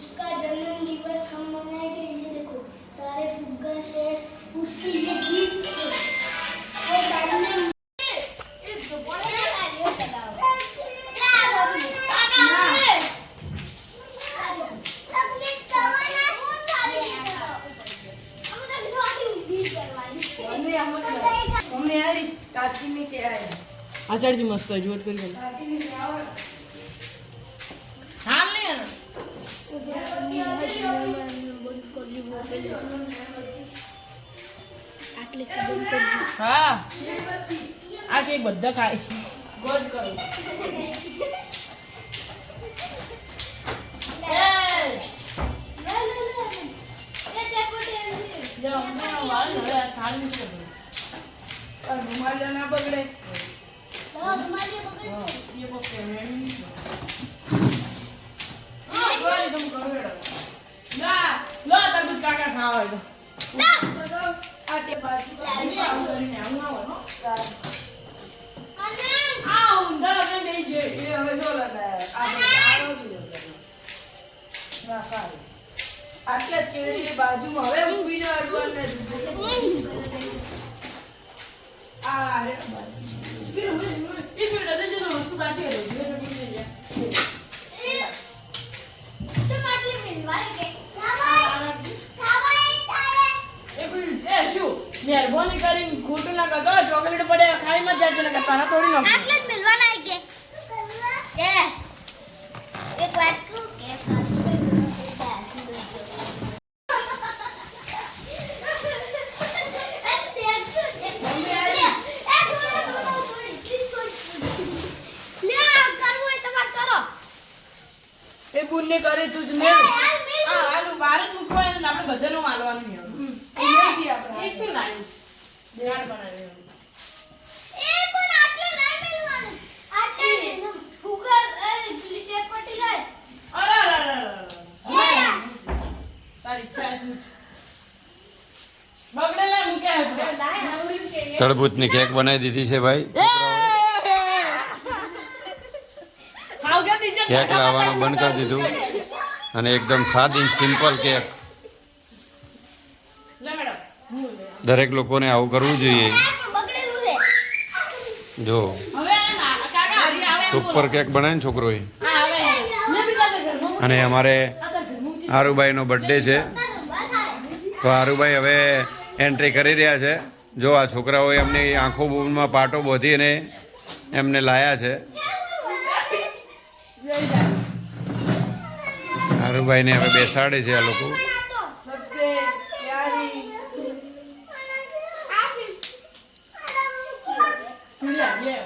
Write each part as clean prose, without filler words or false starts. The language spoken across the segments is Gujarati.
उसका जन्म दिवस हम मनाएंगे। ये देखो सारे फुग्गा से उसकी ये गिफ्ट है वो डालने इस तो बड़े डालियो लगाओ चॉकलेट कवाना कौन डाली हम तो दिवाली उस करवानी मम्मी आई काची में क्या है आचार्य जी मस्त है जोत करके काची में क्या है हाल नहीं है ना આટલે કદમ કરજો હા આ કે બધા ખાય ગોજ કરો જાઓ મને વાળ હવે થાળ ની છે और रुमाल ना पकड़े ये पकड़े मैं સોરી તમે કરો હેડો ના લો તરબૂચ કાકા ખાવા હેડો आ के बाद કામ કરીને આવું આવો હો આ ઊંધા લગે નહીં છે ये हमें जो लगा है आप ना सारे आटला चेड़ी बाजू में હવે ઊભીને અડવાન ને આ રે ये फिर दादा जी ने वस्तु काटी है ये जो भी है ટમાટર મિલવાય કે એ શું મહેરબાની કરીને ખોટું ના કરતો ચોકલેટ પડે ખાઈ મત જાય ને તારા થોડી નાખો આટલે જ મિલવાના કે એક વાત કહું કે એ બુનને કરે તું જ ને આ આલું બાર જ મૂકવાનું ને આપણે બધાનું માલવાનું છે ઉમેરી આપણે એ શું લાવ્યું દેવાડ બનાવ્યું એ પણ આટલે ના મિલવાનું આટલે કુકર ટેપ પટી જાય અરે તારી ઈચ્છા જ બગડેલા મૂક્યા હતા તરબૂચની કેક બનાવી દીધી છે ભાઈ કેક લાવવાનું બંધ કરી દીધું અને એકદમ સાદી સિમ્પલ કેક લે મેડમ દરેક લોકોને આવું કરવું જોઈએ બગડેલું છે જો હવે કાકા હરી આવે સુપર કેક બનાવીને છોકરોએ હા આવે લે બીજા ઘરમાં અને અમારે આરુભાઈનો બર્થડે છે તો આરુભાઈ હવે એન્ટ્રી કરી રહ્યા છે જો આ છોકરાઓએ એમની આંખો બૂમમાં પાટો બોધીને એમને લાયા છે આરુભાઈને હવે બેસાડે છે આ લોકો सबसे प्यारी લે લે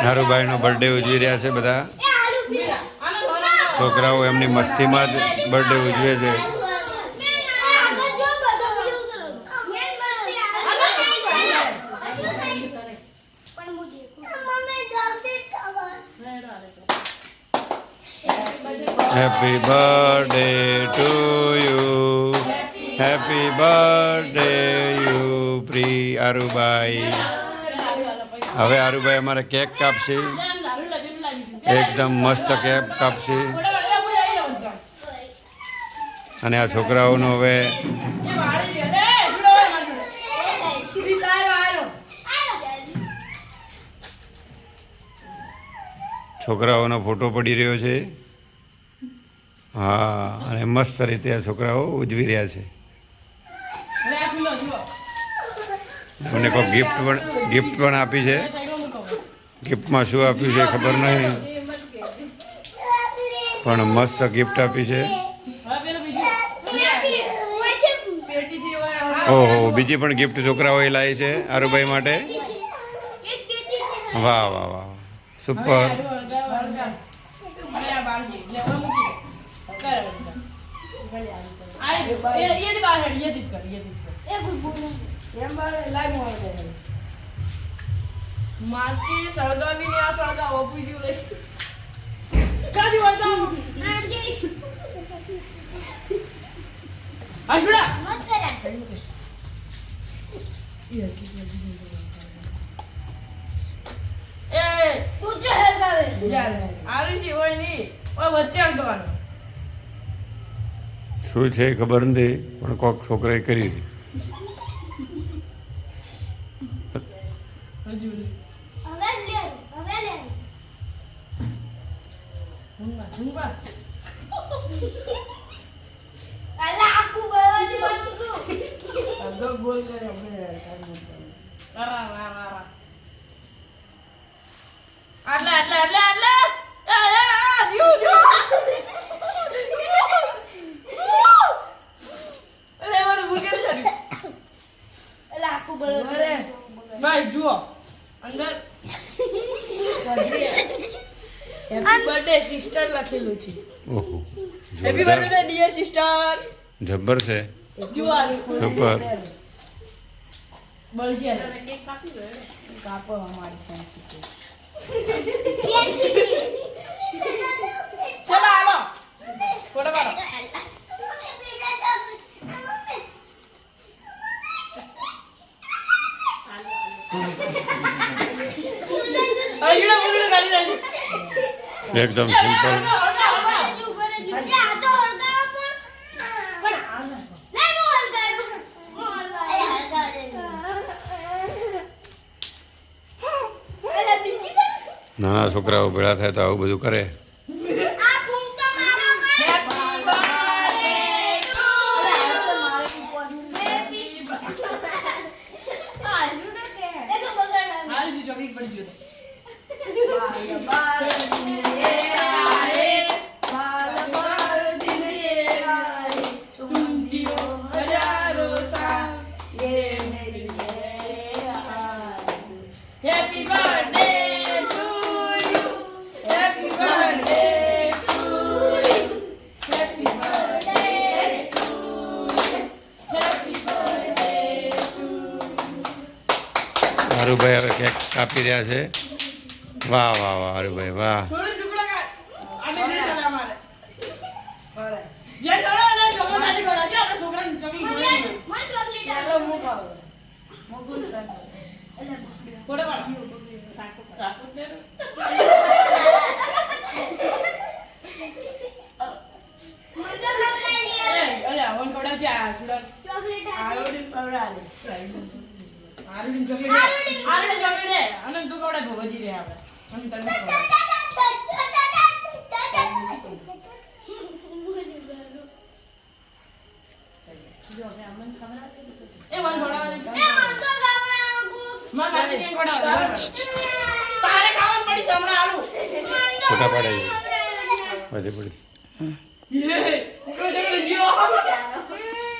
આરુભાઈનો બર્થડે ઉજવી રહ્યા છે બધા છોકરાઓ એમની મસ્તીમાં જ બર્થડે ઉજવે છે happy birthday to you happy birthday you પ્રી આરુભાઈ હવે આરુભાઈ અમારે કેક કાપશે એકદમ મસ્ત કેક કાપશે અને આ છોકરાઓનો હવે છોકરાઓનો ફોટો પડી રહ્યો છે હા અને મસ્ત રીતે આ છોકરાઓ ઉજવી રહ્યા છે મને કોઈ ગિફ્ટ પણ આપી છે ગિફ્ટમાં શું આપ્યું છે ખબર નહીં પણ મસ્ત ગિફ્ટ આપી છે ઓહો બીજી પણ ગિફ્ટ છોકરાઓએ લાવી છે આરુભાઈ માટે વાહ વાહ વાહ સુપર માટી સળગાવીને આ સળગાવો પીડ્યું લઈ કાજી હોય તો આ છોડા મત કર્યા એ તું છે હલગાવે યાર આરુષી હોય નહીં ઓય વચ્ચે અડકવાનું શું છે એ ખબર નથી પણ કોક છોકરાએ કરી હતી. હજુ હવે લે ઝુંબા અલા આખું બળવાથી બનતું તું અગો બોલ કરે આપણે વાહ વાહ વાહ આટલા જીવ અરે મને ભૂખે છે અલા આખું બળવાથી અરે ભાઈ જુઓ અંદર હેપી બર્થડે સિસ્ટર લખેલું છે ઓહો હેપી જોરદાર. બર્થડે ડિયર સિસ્ટર જબ્બર છે જુઓ આ સુપર. બળશે કેક કાપી લો કાપો અમારી ફેન્સી કેક ચલો હાલો ફોટો પાડો અરે બોલું ગાડી રાખી એકદમ સિમ્પલ. નાના છોકરાઓ ભેળા થાય તો આવું બધું કરે. હાલ ચોકલેટ પડી ગયો Happy birthday to you. Happy birthday to you. Happy birthday to you. Happy birthday to you. હારુભાઈ હવે કેક કાપી રહ્યા છે. વાહ વાહ વાહ હારુભાઈ વાહ. થોડું ટુકડા કાઢ. આને દે સાલા મારે. બરાબર. જે કરો ને છોકરા સાથે કરો. જે આપણે છોકરાને ચોકલેટ ચાલો મૂકો ફોટો પાડો. સાકુ દે. અરે આવન કોડા છે આ સુડા. આરોડી પવડાલે. આરોડી ચોકલેટ દે. અને તું કોડા ભોજી રે આપણે. અને તને ખવડાવ. એ વન ખવડાવ દે. મારા માસી કેમ ખવડાવ. તારે ખાવાનું પડી છે હમણાં આલુ. ફોટા પાડે છે. બધી પડી. યે કોઈ જગ્યાએ જીવો.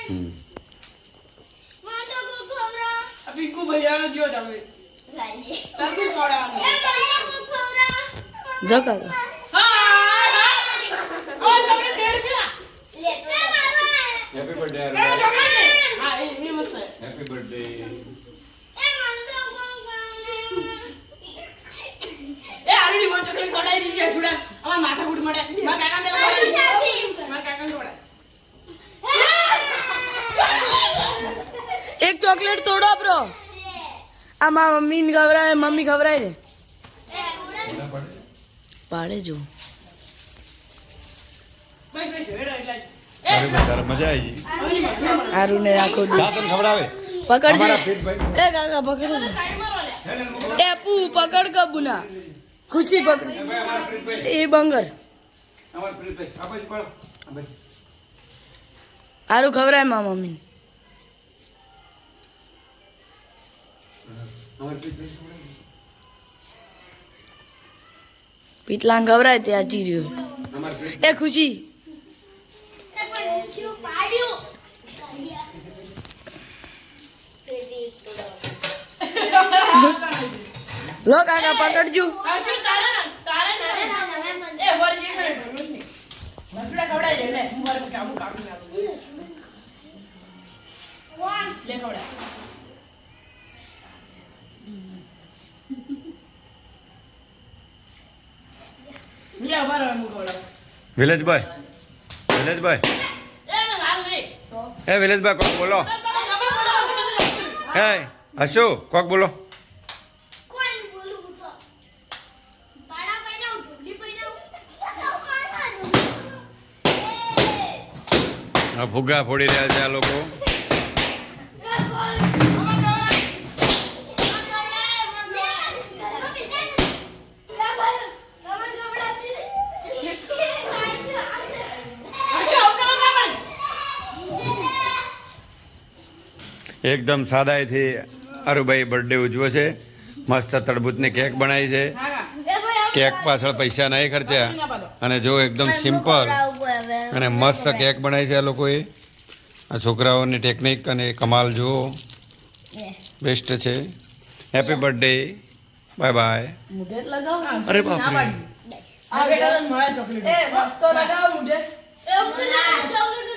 હમ. આ પિંકુ ભૈયાનો જીવો જાવે. તારે શું ખવડાવવાનું? જકા હા. ઓ ચોકલેટ ડેડ પેલા. હેપી બર્થડે પેલા ચોકલેટ દે. હા એ મસ્ત છે. Happy birthday. એ આલડી બોલ ચોકલેટ ખવડાવી દીધી છે સુડા. અમાર માથા કૂટ મળે. મારા કાકા પેલા ખવડાવી. મારા કાકા ખવડાવી. એક ચોકલેટ તોડો બ્રો આ મારા મમ્મીને ખવડાવે મમ્મી ખવડાવે ને પાડે જો બસ બસ હેડો એટલે. હારુભાઈ તારે મજા આવી ગઈ. હારુને રાખો જા તને ખવડાવે. પકડજો અમારા પીઠભાઈ. એ કાકા પકડો સાઈડ મારો લે. એ આપુ પકડ કબુના ખુશી પકડ અમારા પીઠભાઈ. એ બંગર અમારા પીઠભાઈ. આ બાજુ પાડો. આ બાજુ. હારું ખવડાવે મારા મમ્મી અમારા પીઠભાઈ ખવડાવે. પીતલા ખવડાવે ત્યાં ચીર્યો અમારા પીઠભાઈ. એ ખુશી લો કાકા પકડજો આ શું તારે ને એ વળી એક મિનિટ રોશની. મસુડા ખવડાવી દે લે. હું મારે કાબુ કાઢું આપું. લે ખવડા. લે ઉભા રહો હું ખવડાવું. વિલેજભાઈ વિલેજભાઈ એ ના હાલ નહીં તો હે વિલેજભાઈ કોક બોલો હે હશુ કોક બોલો કોણ બોલું હું તો પાડા પૈના ઢોલી પૈના આ ફુગ્ગા ફોડી રહ્યા છે આ લોકો એકદમ સાદાઈથી અરુભાઈ બર્થડે ઉજવે છે મસ્ત તડબૂચની કેક બનાવી છે કેક પાછળ પૈસા નહીં ખર્ચ્યા અને જો એકદમ સિમ્પલ અને મસ્ત કેક બનાવી છે આ લોકોએ આ છોકરાઓની ટેકનિક અને કમાલ જુઓ બેસ્ટ છે હેપી બર્થડે બાય બાય મુઢે જ લગાવો અરે ના બાપરે પાડી આ બેટા તને મળે ચોકલેટ એ મસ્તો લગાવ મુઢે ચોકલેટ